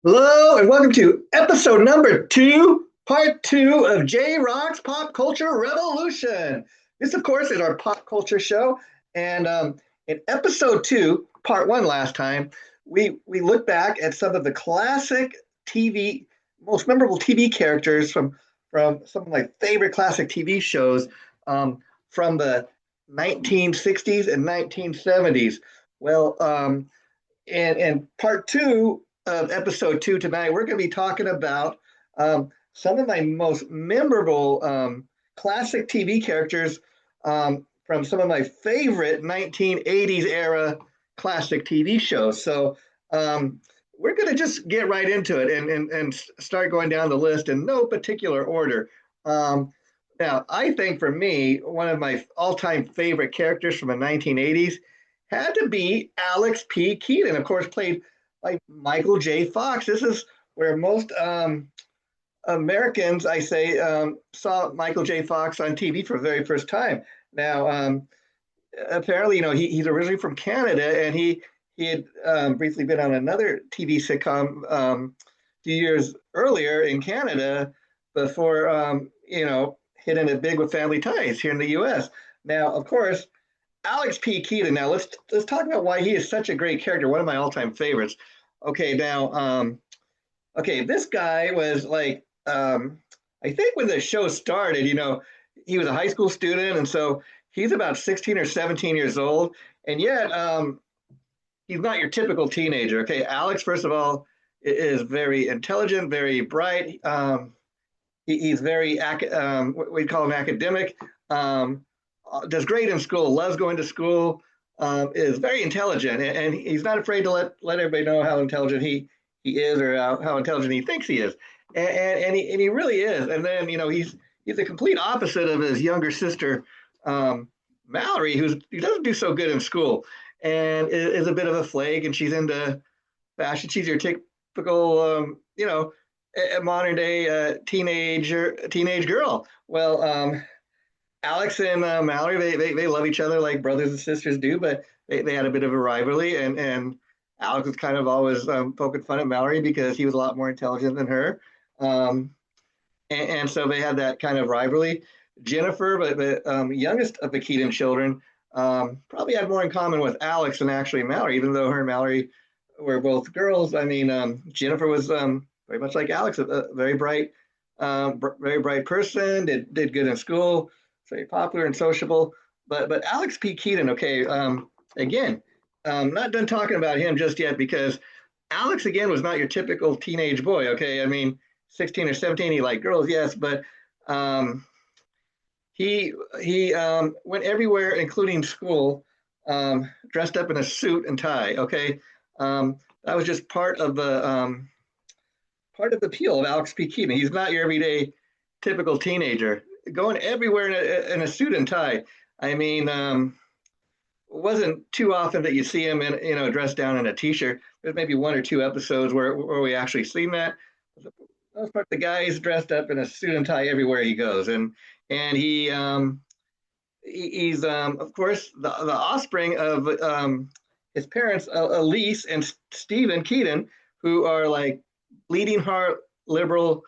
Hello and welcome to episode number two, part two of Jrock's Pop Culture Revolution. This, of course, is our pop culture show. And in episode two, part one last time, we look back at some of the classic TV, most memorable TV characters from some of my favorite classic TV shows from the 1960s and 1970s. Well, in part two of episode two tonight, we're going to be talking about some of my most memorable classic TV characters from some of my favorite 1980s era classic TV shows. So we're going to just get right into it and start going down the list in no particular order. Now, I think for me, one of my all time favorite characters from the 1980s had to be Alex P. Keaton, of course, played by Michael J. Fox. This is where most Americans, I say, saw Michael J. Fox on TV for the very first time. Now, apparently, he's originally from Canada, and he had briefly been on another TV sitcom a few years earlier in Canada before, hitting it big with Family Ties here in the U.S. Now, of course, Alex P. Keaton. Now let's talk about why he is such a great character. One of my all-time favorites. Okay, now, this guy was like, I think when the show started, he was a high school student, and so he's about 16 or 17 years old, and yet he's not your typical teenager. Okay, Alex, first of all, is very intelligent, very bright. He's very, what we call him academic. Does great in school, loves going to school, is very intelligent, and he's not afraid to let everybody know how intelligent he is or how intelligent he thinks he is, and he really is. And then he's the complete opposite of his younger sister, Mallory, who doesn't do so good in school and is a bit of a flake, and she's into fashion. She's your typical, modern day teenage girl. Well, Alex and Mallory, they love each other like brothers and sisters do, but they had a bit of a rivalry, and Alex was kind of always poking fun at Mallory because he was a lot more intelligent than her, and so they had that kind of rivalry. Jennifer, but the youngest of the Keaton children, probably had more in common with Alex than actually Mallory, even though her and Mallory were both girls. I mean, Jennifer was very much like Alex, a very bright person, did good in school, very popular and sociable. But Alex P. Keaton, okay, again, not done talking about him just yet because Alex again was not your typical teenage boy. Okay, I mean, 16 or 17, he liked girls, yes, but he went everywhere, including school, dressed up in a suit and tie. Okay, that was just part of the appeal of Alex P. Keaton. He's not your everyday typical teenager going everywhere in a suit and tie. I mean, it wasn't too often that you see him dressed down in a t-shirt. There's maybe one or two episodes where we actually seen that. For the most part, the guy is dressed up in a suit and tie everywhere he goes, and he's of course the offspring of his parents, Elise and Stephen Keaton, who are like bleeding heart liberals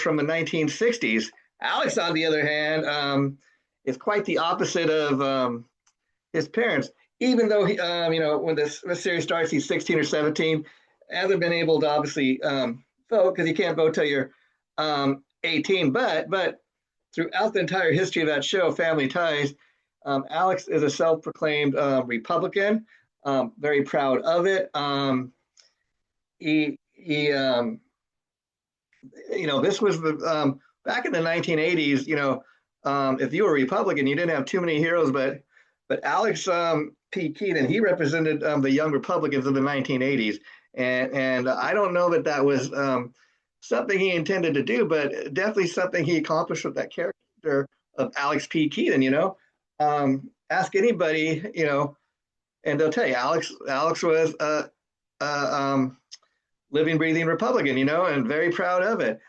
from the 1960s. Alex, on the other hand, is quite the opposite of his parents. Even though when this series starts, he's 16 or 17, hasn't been able to obviously vote because you can't vote till you're 18. But throughout the entire history of that show, Family Ties, Alex is a self-proclaimed Republican. Very proud of it. He this was the back in the 1980s. If you were a Republican, you didn't have too many heroes, but Alex P. Keaton, he represented the young Republicans of the 1980s, and I don't know that was something he intended to do, but definitely something he accomplished with that character of Alex P. Keaton. Ask anybody, and they'll tell you Alex was living, breathing Republican, and very proud of it.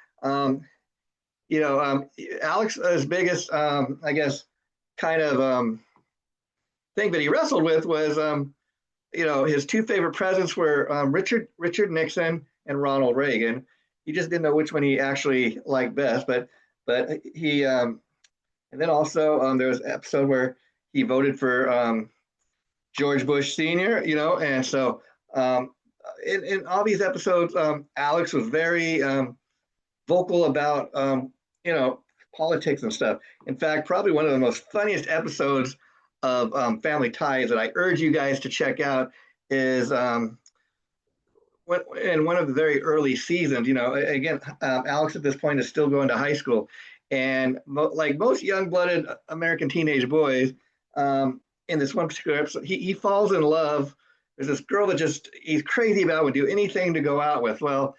Alex's biggest, I guess, kind of thing that he wrestled with was his two favorite presidents were Richard Nixon and Ronald Reagan. He just didn't know which one he actually liked best, but he and then also there was an episode where he voted for George Bush Sr. And so in all these episodes, Alex was very vocal about politics and stuff. In fact, probably one of the most funniest episodes of Family Ties that I urge you guys to check out is in one of the very early seasons. Again, Alex at this point is still going to high school, and like most young-blooded American teenage boys, in this one particular episode, he falls in love. There's this girl that he's crazy about, would do anything to go out with. Well,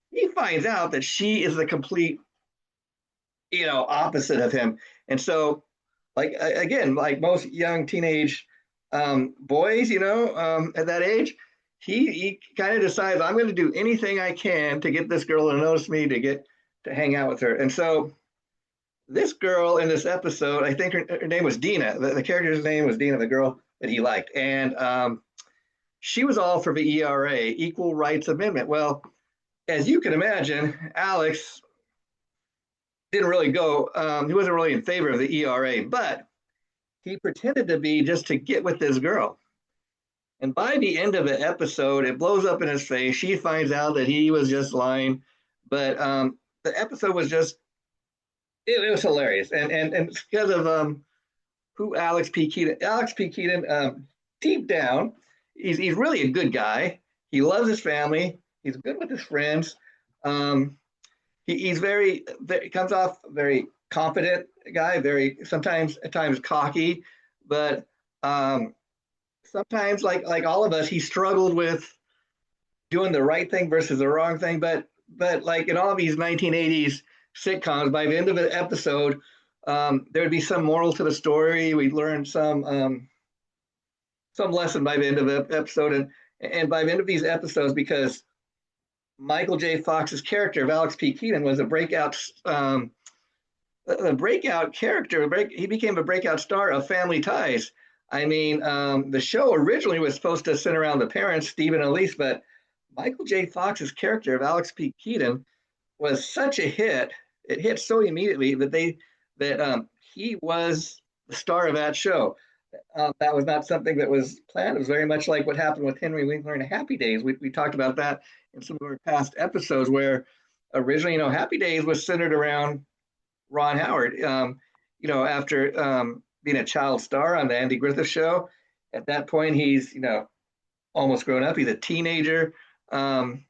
he finds out that she is the complete, opposite of him. And so, like, again, like most young teenage boys, at that age, he kind of decides, I'm going to do anything I can to get this girl to notice me, to get to hang out with her. And so this girl in this episode, I think her name was Dina. The character's name was Dina, the girl that he liked. And she was all for the ERA, Equal Rights Amendment. Well, as you can imagine, Alex didn't really go, he wasn't really in favor of the ERA, but he pretended to be just to get with this girl. And by the end of the episode, it blows up in his face. She finds out that he was just lying. But the episode was just, it was hilarious. And it's because of who Alex P. Keaton, deep down, he's really a good guy. He loves his family. He's good with his friends. He's he comes off very confident guy, very sometimes at times cocky, but sometimes like all of us, he struggled with doing the right thing versus the wrong thing. But like in all these 1980s sitcoms, by the end of an episode, there would be some moral to the story. We'd learn some lesson by the end of the episode, and by the end of these episodes, because Michael J. Fox's character of Alex P. Keaton was a breakout character. He became a breakout star of Family Ties. I mean, the show originally was supposed to center around the parents, Steve and Elise, but Michael J. Fox's character of Alex P. Keaton was such a hit. It hit so immediately that he was the star of that show. That was not something that was planned. It was very much like what happened with Henry Winkler and Happy Days. We talked about that in some of our past episodes, where originally, Happy Days was centered around Ron Howard. After being a child star on the Andy Griffith Show, at that point he's almost grown up. He's a teenager. When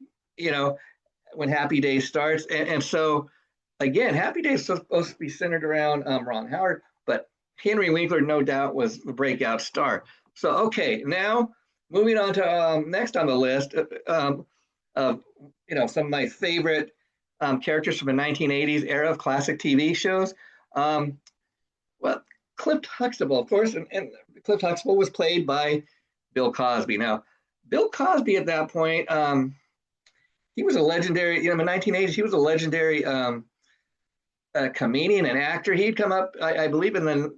Happy Days starts, and so again, Happy Days is supposed to be centered around Ron Howard, but Henry Winkler, no doubt, was the breakout star. So, okay, now moving on to next on the list of some of my favorite characters from the 1980s era of classic TV shows. Well, Cliff Huxtable, of course, and Cliff Huxtable was played by Bill Cosby. Now, Bill Cosby at that point, he was a legendary, in the 1980s, he was a legendary comedian and actor. He'd come up, I believe, in the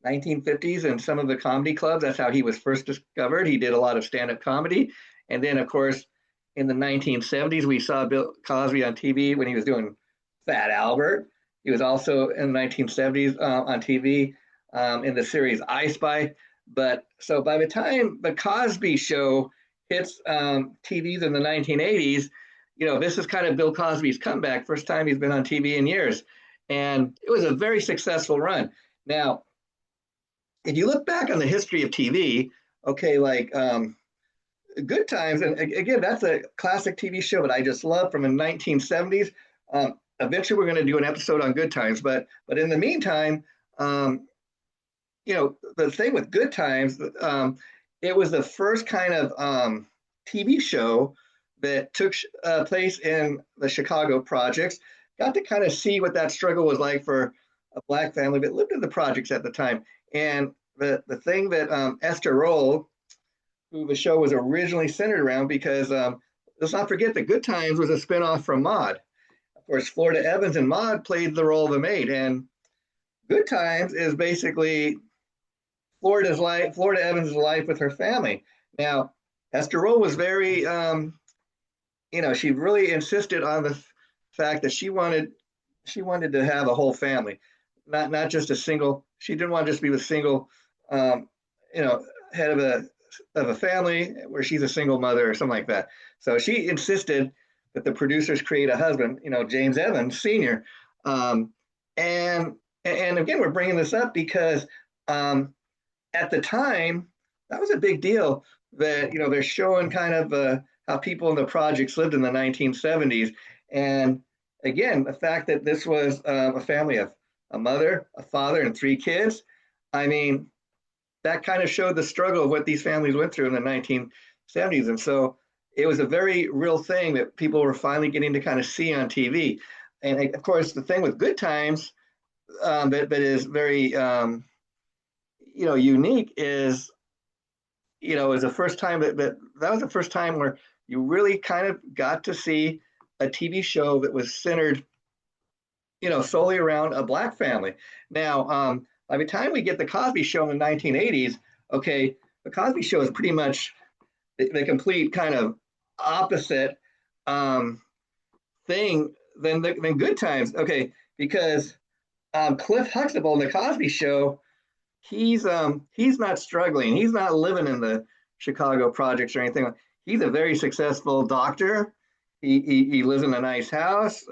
1950s in some of the comedy clubs. That's how he was first discovered. He did a lot of stand-up comedy. And then, of course, in the 1970s, we saw Bill Cosby on TV when he was doing Fat Albert. He was also in the 1970s on TV in the series I Spy. But so by the time the Cosby Show hits TVs in the 1980s, this is kind of Bill Cosby's comeback. First time he's been on TV in years. And it was a very successful run. Now, if you look back on the history of TV, okay, like Good Times, and again, that's a classic TV show that I just love from the 1970s. Eventually, we're going to do an episode on Good Times, but in the meantime, the thing with Good Times, it was the first kind of TV show that took place in the Chicago projects. Got to kind of see what that struggle was like for a Black family that lived in the projects at the time. And the thing that Esther Roll, who the show was originally centered around, because let's not forget that Good Times was a spinoff from Maude. Of course, Florida Evans and Maude played the role of a maid, and Good Times is basically Florida Evans' life with her family. Now, Esther Roll was very, she really insisted on the fact that she wanted to have a whole family, not just a single. She didn't want to just be the single, um, you know, head of a family where she's a single mother or something like that. So she insisted that the producers create a husband, James Evans Sr. Um, and and again, we're bringing this up because um, at the time that was a big deal that they're showing kind of how people in the projects lived in the 1970s, and again the fact that this was a family of a mother, a father, and three kids. I mean, that kind of showed the struggle of what these families went through in the 1970s, and so it was a very real thing that people were finally getting to kind of see on TV. And of course, the thing with Good Times that is very unique is the first time that was the first time where you really kind of got to see a TV show that was centered, solely around a black family. Now, by the time we get the Cosby Show in the 1980s, okay, the Cosby Show is pretty much the complete kind of opposite um, thing than Good Times. Okay, because Cliff Huxtable in the Cosby Show, he's not struggling. He's not living in the Chicago projects or anything. He's a very successful doctor. He lives in a nice house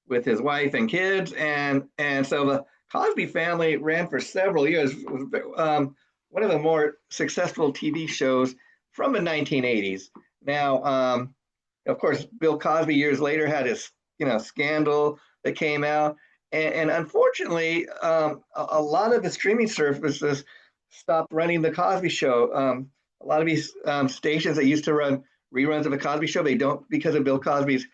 with his wife and kids, and so the Cosby Family ran for several years. It was one of the more successful TV shows from the 1980s. Now, of course, Bill Cosby years later had his scandal that came out, and unfortunately, a lot of the streaming services stopped running the Cosby Show. A lot of these stations that used to run reruns of the Cosby Show, they don't, because of Bill Cosby's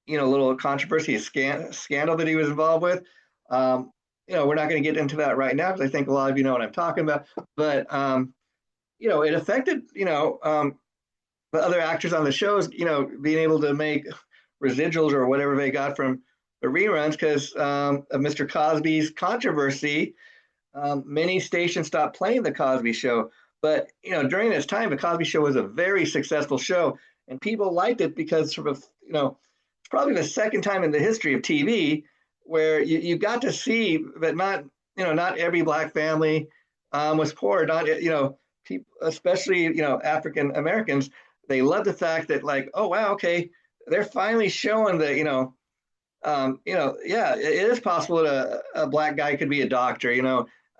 little controversy, scandal that he was involved with. We're not going to get into that right now because I think a lot of you know what I'm talking about. But it affected the other actors on the shows, being able to make residuals or whatever they got from the reruns because of Mr. Cosby's controversy. Many stations stopped playing the Cosby Show, but during this time, the Cosby Show was a very successful show, and people liked it because it's probably the second time in the history of TV where you got to see that not every black family was poor. Not people, especially African Americans, they love the fact that, like, oh wow, okay, they're finally showing that yeah, it is possible that a black guy could be a doctor,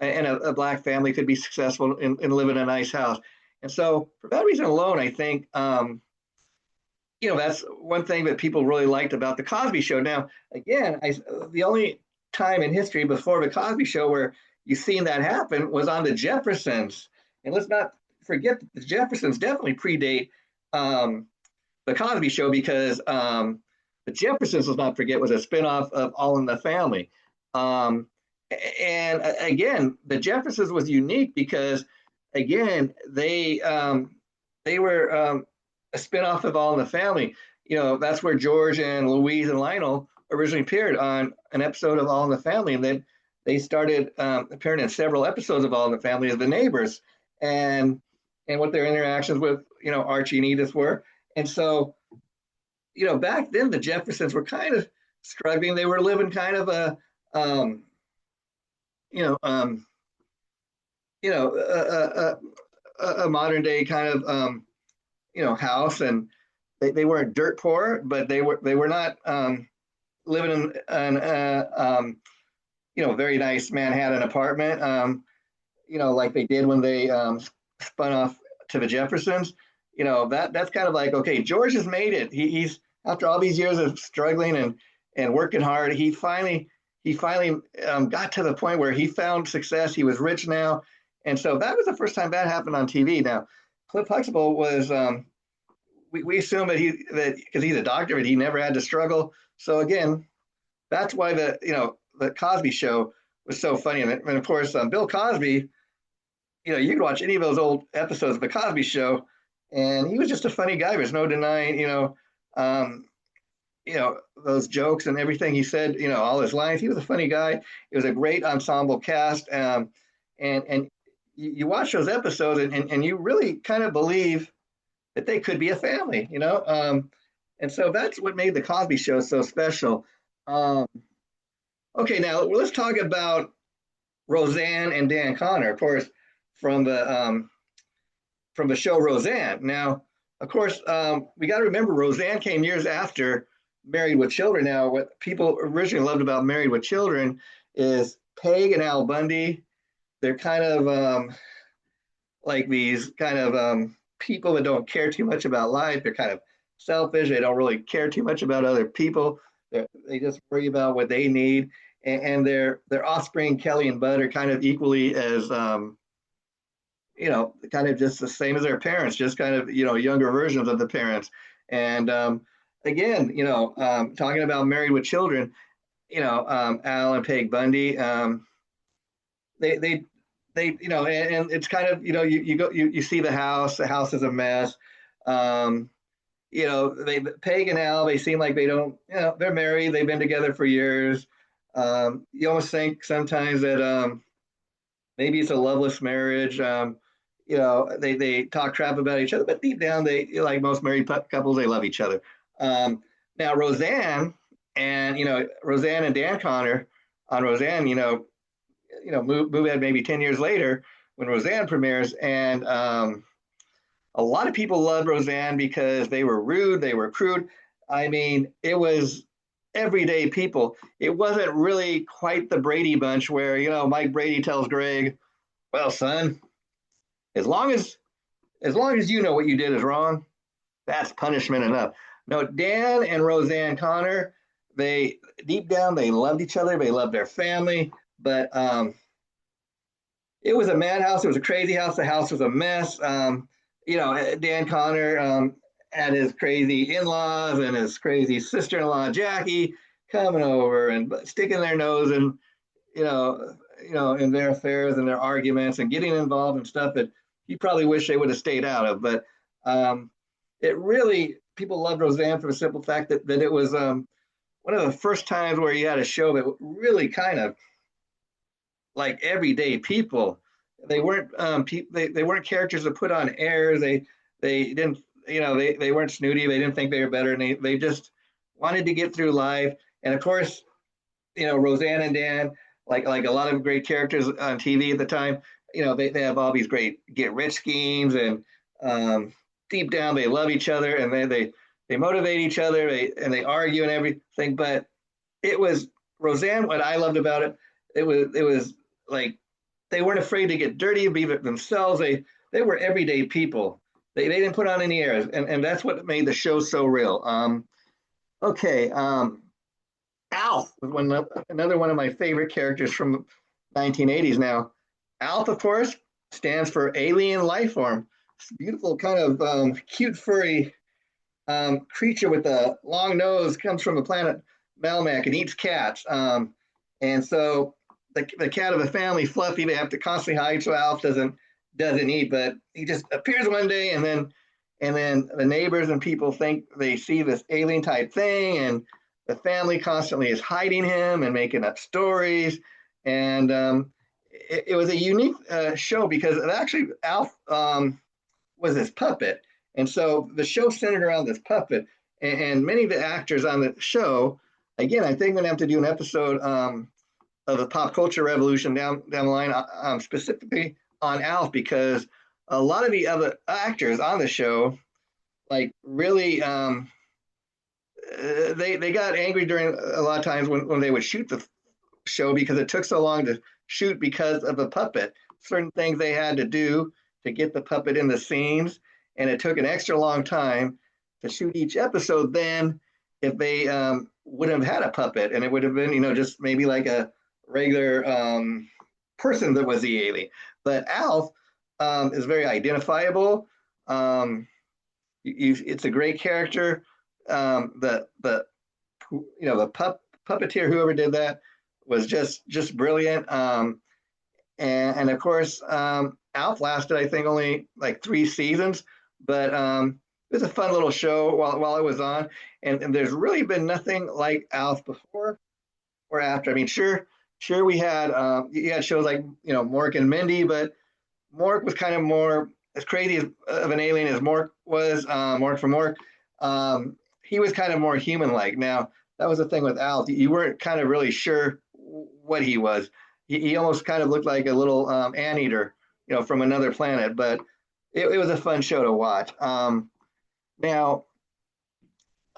and a black family could be successful and live in a nice house. And so for that reason alone, I think that's one thing that people really liked about the Cosby Show. Now, again, the only time in history before the Cosby Show where you've seen that happen was on the Jeffersons. And let's not forget that the Jeffersons definitely predate the Cosby Show because the Jeffersons, let's not forget, was a spinoff of All in the Family. And again, the Jeffersons was unique because, again, they were a spinoff of All in the Family. That's where George and Louise and Lionel originally appeared on an episode of All in the Family, and then they started appearing in several episodes of All in the Family as the neighbors, and what their interactions with Archie and Edith were. And so back then the Jeffersons were kind of struggling. They were living kind of um, you know um, a modern day kind of house, and they weren't dirt poor, but they were not living in an very nice Manhattan apartment, like they did when they spun off to the Jeffersons. That's kind of like, okay, George has made it. He's after all these years of struggling and working hard, he finally got to the point where he found success. He was rich now, and so that was the first time that happened on TV. Now, Cliff Huxtable was we assume that because he's a doctor, that he never had to struggle. So again, that's why the Cosby Show was so funny. And of course, Bill Cosby, you can watch any of those old episodes of the Cosby Show, and he was just a funny guy. There's no denying, um, those jokes and everything he said, all his lines. He was a funny guy. It was a great ensemble cast, and you watch those episodes and you really kind of believe that they could be a family, you know? And so that's what made the Cosby Show so special. Um, okay, now let's talk about Roseanne and Dan Connor, of course, from the show Roseanne. Now, of course, we got to remember Roseanne came years after Married with Children. Now, what people originally loved about Married with Children is Peg and Al Bundy. They're kind of like these kind of people that don't care too much about life. They're kind of selfish. They don't really care too much about other people. They just worry about what they need. And their offspring, Kelly and Bud, are kind of equally as kind of just the same as their parents, just kind of younger versions of the parents. And again, talking about Married with Children, Al and Peg Bundy, they and it's kind of you go you see the house is a mess. They Peg and Al, they seem like they don't, they're married, they've been together for years. You almost think sometimes that maybe it's a loveless marriage. They talk crap about each other, but deep down, they, like most married couples, they love each other. Now, Roseanne and Dan Connor on Roseanne, move ahead maybe 10 years later when Roseanne premieres. And a lot of people loved Roseanne because they were rude, they were crude. I mean, it was everyday people. It wasn't really quite the Brady Bunch where, Mike Brady tells Greg, well, son, as long as you know what you did is wrong, that's punishment enough. No, Dan and Roseanne Connor, they deep down they loved each other, they loved their family, but it was a madhouse. It was a crazy house. The house was a mess. Dan Connor had his crazy in-laws and his crazy sister-in-law Jackie coming over and sticking their nose in, in their affairs and their arguments and getting involved in stuff that you probably wish they would have stayed out of. But it really, people loved Roseanne for the simple fact that it was one of the first times where you had a show that really kind of like everyday people. They weren't they weren't characters that put on airs. They didn't they weren't snooty. They didn't think they were better, and they just wanted to get through life. And of course, Roseanne and Dan, like a lot of great characters on TV at the time, they have all these great get rich schemes, and deep down they love each other, and they motivate each other, they argue and everything. But it was Roseanne. What I loved about it, it was like they weren't afraid to get dirty and be themselves. They were everyday people. They didn't put on any airs, and that's what made the show so real. Okay, Alf was another one of my favorite characters from 1980s. Now, Alf, of course, stands for alien life form. It's a beautiful kind of cute furry creature with a long nose, comes from the planet Melmac and eats cats. And so the cat of the family, Fluffy, they have to constantly hide so Alf doesn't eat. But he just appears one day, and then the neighbors and people think they see this alien type thing, and the family constantly is hiding him and making up stories. And it was a unique show because it actually Alf was this puppet, and so the show centered around this puppet. And many of the actors on the show, again, I think I'm gonna have to do an episode of the pop culture revolution down the line, specifically on Alf, because a lot of the other actors on the show, like really, they got angry during a lot of times when they would shoot the show because it took so long to shoot because of the puppet. Certain things they had to do to get the puppet in the scenes, and it took an extra long time to shoot each episode than if they would have had a puppet, and it would have been just maybe like a regular person that was the alien. But Alf is very identifiable. It's a great character. The puppeteer, whoever did that, was just brilliant. And of course, Alf lasted, I think, only like 3 seasons, but it was a fun little show while it was on. And there's really been nothing like Alf before or after. I mean, sure, we had you had shows like Mork and Mindy, but Mork was kind of more as crazy of an alien as Mork was. Mork from Mork. He was kind of more human-like. Now that was the thing with Al. You weren't kind of really sure what he was. He almost kind of looked like a little anteater, from another planet. But it was a fun show to watch. Now,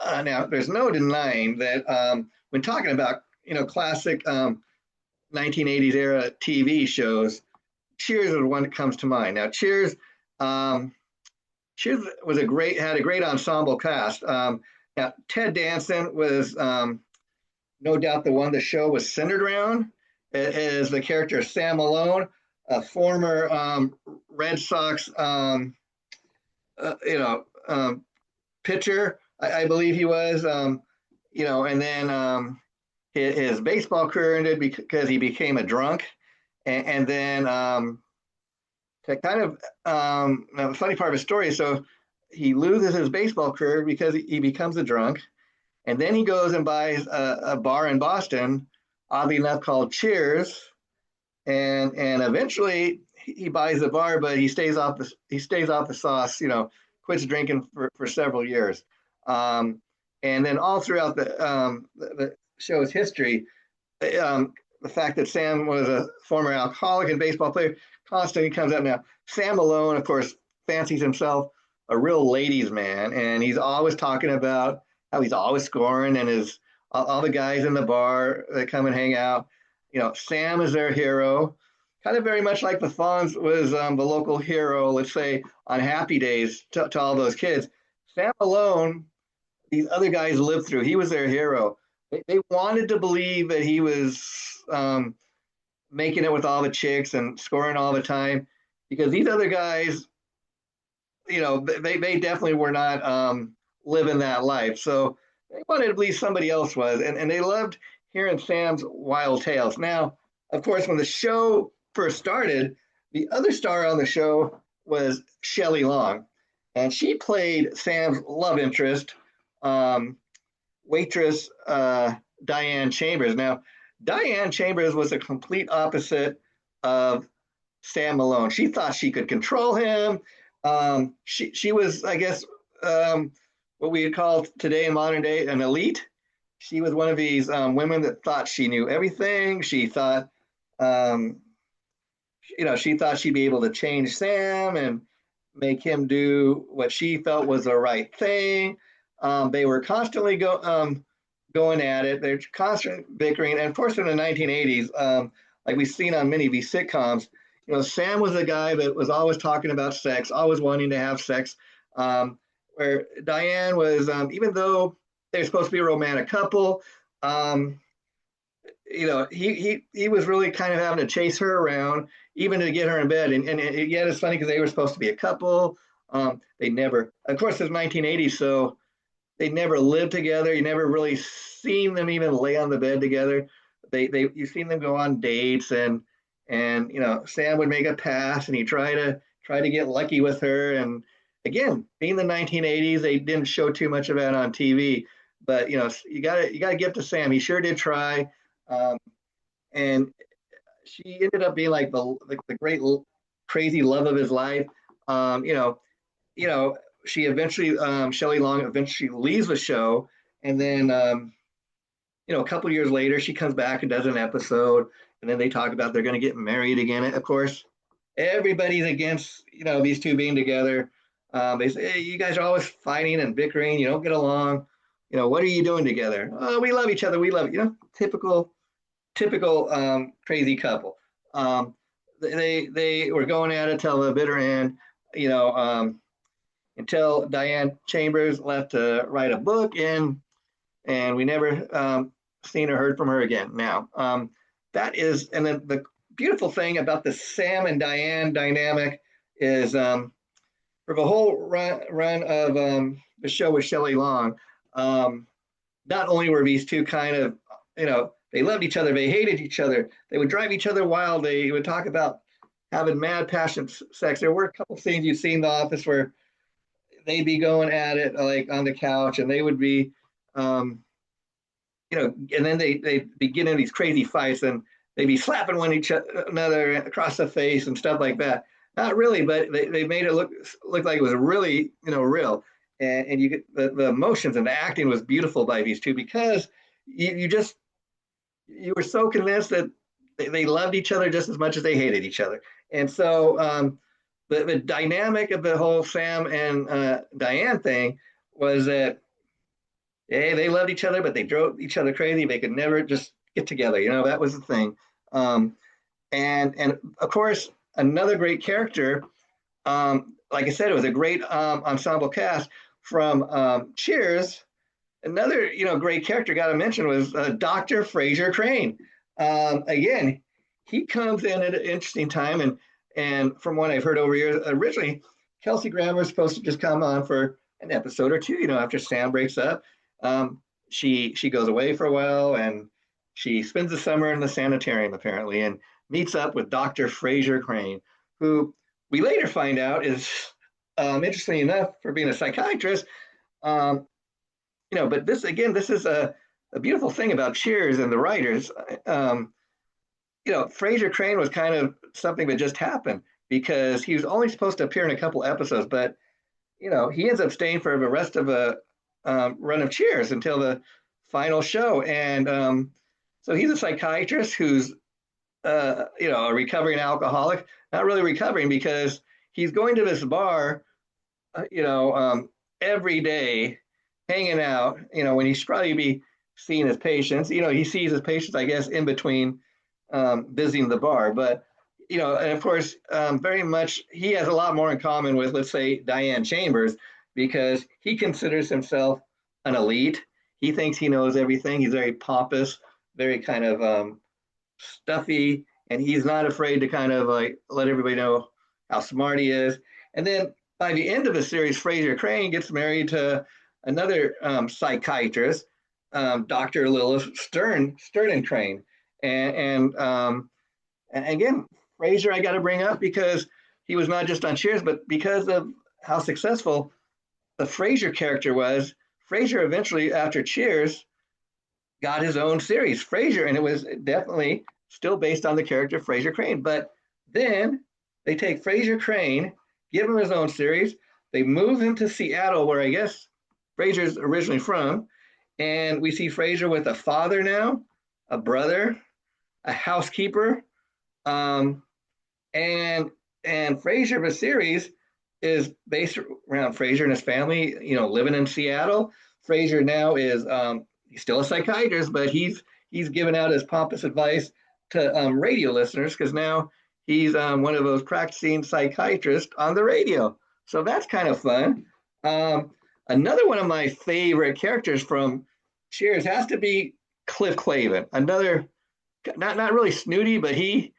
now there's no denying that when talking about classic 1980s era TV shows, Cheers is the one that comes to mind. Now, um, Cheers had a great ensemble cast. Now, Ted Danson was no doubt the one the show was centered around, as the character Sam Malone, a former Red Sox, uh, you know, um, pitcher, I believe he was, and then his baseball career ended because he became a drunk, and then to kind of the funny part of his story. So he loses his baseball career because he becomes a drunk, and then he goes and buys a bar in Boston, oddly enough called Cheers, and eventually he buys the bar, but he stays off the sauce. Quits drinking for several years, um, and then all throughout the show's history, the fact that Sam was a former alcoholic and baseball player constantly comes up. Now, Sam Malone, of course, fancies himself a real ladies' man, and he's always talking about how he's always scoring, and his all the guys in the bar that come and hang out. Sam is their hero, kind of very much like the Fonz was the local hero, let's say, on happy days to all those kids. Sam Malone, these other guys lived through. He was their hero. They wanted to believe that he was um, making it with all the chicks and scoring all the time, because these other guys, they definitely were not living that life. So they wanted to believe somebody else was, and they loved hearing Sam's wild tales. Now, of course, when the show first started, the other star on the show was Shelley Long, and she played Sam's love interest, um, waitress Diane Chambers. Now, Diane Chambers was a complete opposite of Sam Malone. She thought she could control him. She was, I guess, what we would call today in modern day an elite. She was one of these women that thought she knew everything. Um, she thought she'd be able to change Sam and make him do what she felt was the right thing. They were constantly going at it. They're constantly bickering. And of course, in the 1980s, like we've seen on many of these sitcoms, Sam was a guy that was always talking about sex, always wanting to have sex. Where Diane was, even though they're supposed to be a romantic couple, um, he was really kind of having to chase her around, even to get her in bed. And yet it's funny because they were supposed to be a couple. They never, of course, it's 1980s, so they never lived together. You never really seen them even lay on the bed together. You've seen them go on dates, and Sam would make a pass and he try to get lucky with her. And again, being the 1980s, they didn't show too much of that on TV. But you gotta give to Sam. He sure did try, um, and she ended up being like the great crazy love of his life. Um, you know, you know, she eventually, Shelley Long eventually leaves the show, and then a couple of years later, she comes back and does an episode, and then they talk about they're going to get married again. Of course, everybody's against these two being together. They say, hey, you guys are always fighting and bickering. You don't get along. What are you doing together? Oh, we love each other. We love it. Typical crazy couple. They were going at it till the bitter end. You know, until Diane Chambers left to write a book, and we never seen or heard from her again. Now, that is, and then the beautiful thing about the Sam and Diane dynamic is for the whole run of the show with Shelley Long, not only were these two kind of, they loved each other, they hated each other, they would drive each other wild, they would talk about having mad passion sex. There were a couple scenes you've seen in The Office where they'd be going at it like on the couch, and they would be, um, and then they be getting in these crazy fights, and they'd be slapping one each another across the face and stuff like that. not really, but they made it look like it was really, real. And you get the emotions and the acting was beautiful by these two because you just you were so convinced that they loved each other just as much as they hated each other. And so the dynamic of the whole Sam and Diane thing was that hey, they loved each other, but they drove each other crazy. They could never just get together. That was the thing. Um, and of course, another great character. Like I said, it was a great ensemble cast from Cheers. Another great character got to mention was Dr. Fraser Crane. Again, he comes in at an interesting time, and from what I've heard over years, originally Kelsey Grammer was supposed to just come on for an episode or two. After Sam breaks up, she goes away for a while, and she spends the summer in the sanitarium apparently, and meets up with Dr. Fraser Crane, who we later find out is interestingly enough for being a psychiatrist. Um, but this is a beautiful thing about Cheers and the writers. Fraser Crane was kind of something that just happened because he was only supposed to appear in a couple episodes, but he ends up staying for the rest of a run of Cheers until the final show, and so he's a psychiatrist who's a recovering alcoholic, not really recovering because he's going to this bar, every day, hanging out. When he should probably be seeing his patients. He sees his patients, I guess, in between visiting the bar. But and of course, very much he has a lot more in common with, let's say, Diane Chambers, because he considers himself an elite. He thinks he knows everything. He's very pompous, very kind of stuffy, and he's not afraid to kind of like let everybody know how smart he is. And then by the end of the series, Fraser Crane gets married to another psychiatrist, Dr. Lilith Sternen Crane. And again, Fraser, I got to bring up because he was not just on Cheers, but because of how successful the Fraser character was. Fraser eventually, after Cheers, got his own series, Frasier, and it was definitely still based on the character Frasier Crane. But then they take Frasier Crane, give him his own series, they move him to Seattle, where I guess Frasier's originally from, and we see Frasier with a father now, a brother, a housekeeper, um, and Frasier, the series, is based around Frasier and his family, living in Seattle. Frasier now is he's still a psychiatrist, but he's giving out his pompous advice to radio listeners because now he's one of those practicing psychiatrists on the radio. So that's kind of fun. Another one of my favorite characters from Cheers has to be Cliff Clavin. Another not really snooty, but he's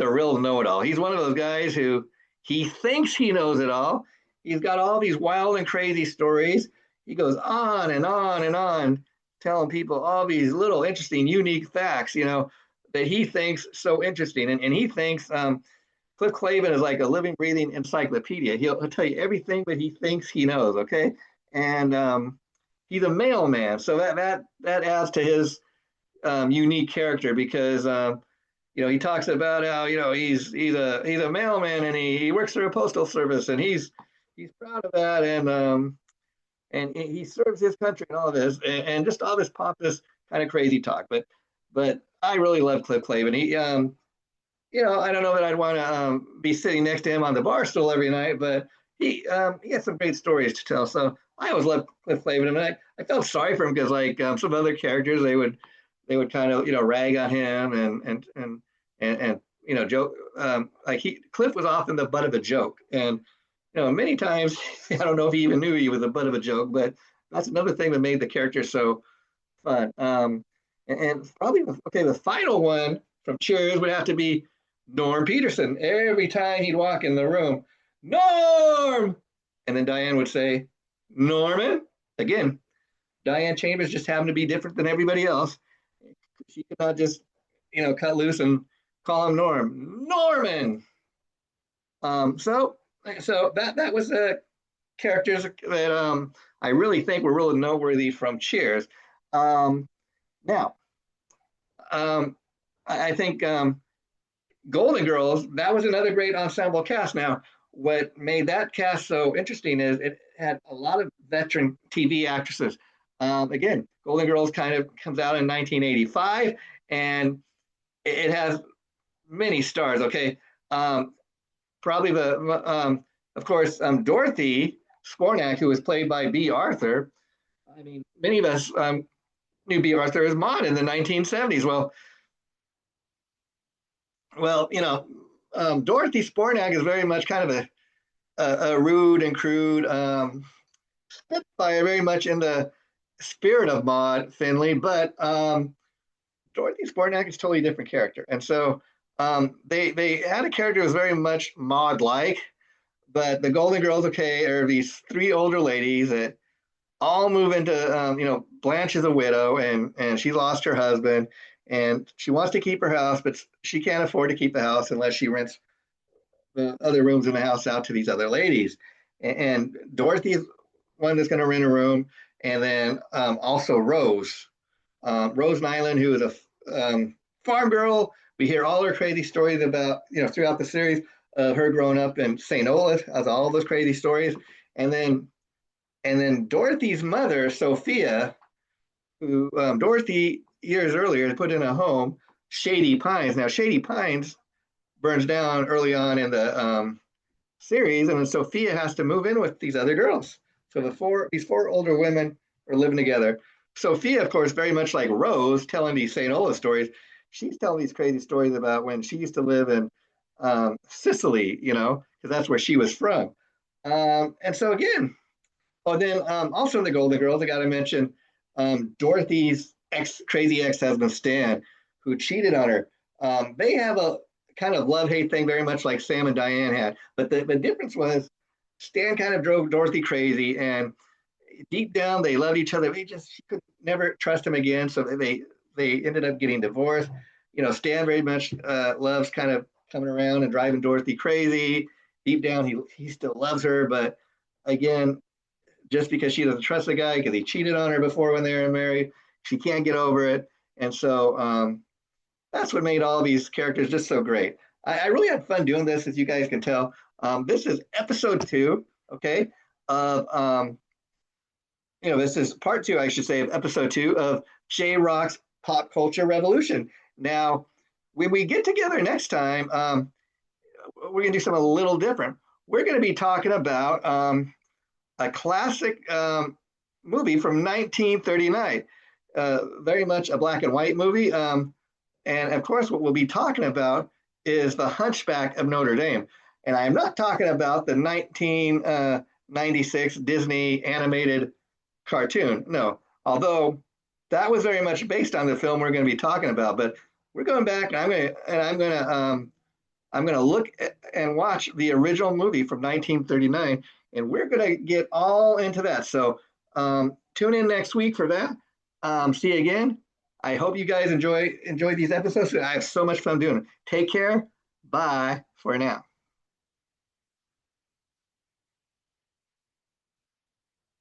a real know-it-all. He's one of those guys who he thinks he knows it all. He's got all these wild and crazy stories. He goes on and on and on, telling people all these little interesting, unique facts, that he thinks so interesting. And he thinks Cliff Clavin is like a living, breathing encyclopedia. He'll tell you everything that he thinks he knows, okay? And he's a mailman, so that adds to his unique character because he talks about how he's a mailman and he works for a postal service and he's proud of that and he serves his country and all this and just all this pompous kind of crazy talk. But I really love Cliff Clavin. He I don't know that I'd want to be sitting next to him on the bar stool every night, but he has some great stories to tell. So I always loved Cliff Clavin, and I felt sorry for him because like some other characters they would kind of rag on him and joke like Cliff was often the butt of a joke, and many times I don't know if he even knew he was the butt of a joke, but that's another thing that made the character so fun. And probably the final one from Cheers would have to be Norm Peterson. Every time he'd walk in the room, Norm, and then Diane would say, Norman. Again, Diane Chambers just happened to be different than everybody else. She could not just cut loose and call him Norman. So that was the characters that I really think were really noteworthy from Cheers. Now, I think Golden Girls, that was another great ensemble cast. Now, what made that cast so interesting is it had a lot of veteran TV actresses. Again, Golden Girls kind of comes out in 1985, and it has many stars. Okay, probably of course, Dorothy Spornak, who was played by B. Arthur. I mean, many of us knew B. Arthur as Maud in the 1970s. Dorothy Spornak is very much kind of a rude and crude Spitfire, very much in the spirit of Maud Finley, but Dorothy Spornak is a totally different character. And so they had a character that was very much Maud-like, but the Golden Girls, okay, are these three older ladies that all move into, Blanche is a widow and she lost her husband and she wants to keep her house, but she can't afford to keep the house unless she rents the other rooms in the house out to these other ladies. And Dorothy's one that's going to rent a room. And then also Rose Nyland, who is a farm girl. We hear all her crazy stories about, throughout the series of her growing up in St. Olaf, has all those crazy stories. And then Dorothy's mother, Sophia, who Dorothy years earlier put in a home, Shady Pines. Now, Shady Pines burns down early on in the series, and then Sophia has to move in with these other girls. So these four older women are living together. Sophia, of course, very much like Rose, telling these St. Olaf stories. She's telling these crazy stories about when she used to live in Sicily, because that's where she was from. And so again, then also in the Golden Girls, I got to mention Dorothy's crazy ex-husband Stan, who cheated on her. They have a kind of love-hate thing, very much like Sam and Diane had. But the difference was Stan kind of drove Dorothy crazy, and deep down they loved each other. She could never trust him again, so they ended up getting divorced. Stan very much loves kind of coming around and driving Dorothy crazy. Deep down, he still loves her, but again, just because she doesn't trust the guy because he cheated on her before when they were married, she can't get over it. And so that's what made all these characters just so great. I really had fun doing this, as you guys can tell. This is episode 2, okay, of, this is part 2, I should say, of episode 2 of Jrock's Pop Culture Revolution. Now, when we get together next time, we're going to do something a little different. We're going to be talking about a classic movie from 1939, very much a black and white movie. And of course, what we'll be talking about is The Hunchback of Notre Dame. And I'm not talking about the 1996 Disney animated cartoon. No, although that was very much based on the film we're going to be talking about. But we're going back, and I'm going to look at and watch the original movie from 1939, and we're going to get all into that. So tune in next week for that. See you again. I hope you guys enjoy these episodes. I have so much fun doing it. Take care. Bye for now.